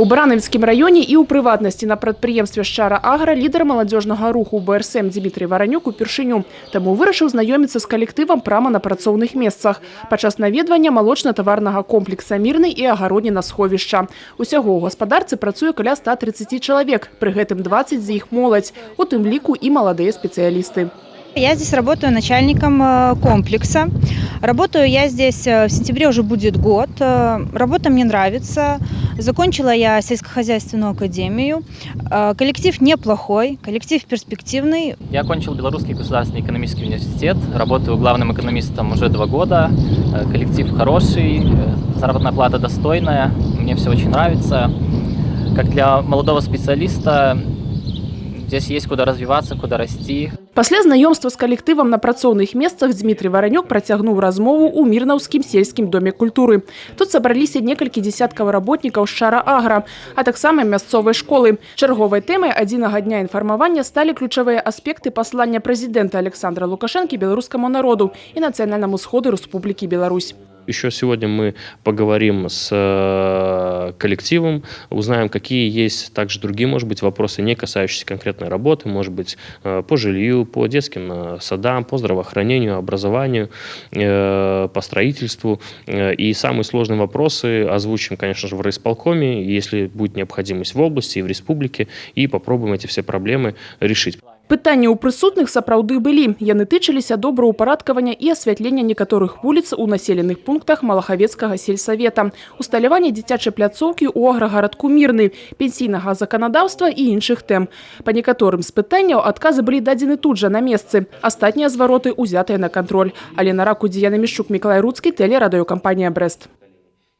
У Баранавіцкім раёне і ў прыватнасці на прадпрыемстве «Шчара Агра» лідар маладзёжнага руху БРСМ Дмітрий Варанюк упершыню. Таму вырашыў знаёміцца з калектывам прама на працоўных месцах. Падчас наведвання малочна-таварнага комплекса «Мірны» і агародніна сховішча. Усяго ў гаспадарцы працуе каля 130 чалавек, пры гэтым 20 з іх моладзь, у тым ліку і маладыя спецыялісты. Я здесь работаю начальником комплекса. Работаю я здесь в сентябре, уже будет год. Работа мне нравится. Закончила я сельскохозяйственную академию. Коллектив неплохой, коллектив перспективный. Я окончил Белорусский государственный экономический университет. Работаю главным экономистом уже 2 года. Коллектив хороший, заработная плата достойная. Мне все очень нравится. Как для молодого специалиста здесь есть куда развиваться, куда расти. Пасля знаёмства з калектывам на працоўных месцах Дмітрий Варанюк працягнуў размову ў Мірнаўскім сельскім доме культуры. Тут сабраліся некалькі дзесяткаў работнікаў «Шчара Агра», а таксама мясцовай школы. Чарговай тэмай адзінага дня інфармавання сталі ключавыя аспекты паслання прэзідэнта Александра Лукашэнкі беларускаму народу і нацыянальнаму сходу Рэспублікі Беларусь. Еще сегодня мы поговорим с коллективом, узнаем, какие есть также другие, может быть, вопросы, не касающиеся конкретной работы, может быть, по жилью, по детским садам, по здравоохранению, образованию, по строительству. И самые сложные вопросы озвучим, конечно же, в райисполкоме, если будет необходимость в области и в республике, и попробуем эти все проблемы решить. Пытанні ў прысутных сапраўды былі. Яны тычыліся добраўпарадкавання і асвятлення некаторых вуліц у населеных пунктах Малахавецкага сельсавета, усталявання дзіцячай пляцоўкі ў аграгарадку «Мірны», пенсійнага заканадаўства і іншых тэм. Па некаторым з пытанняў адказы былі дадзены тут жа на месцы. Астатнія звароты ўзятыя на кантроль. Алена Ракудзі, Яна Мішчук, Мікалай Руцкі, тэлерадыёкампанія «Брэст».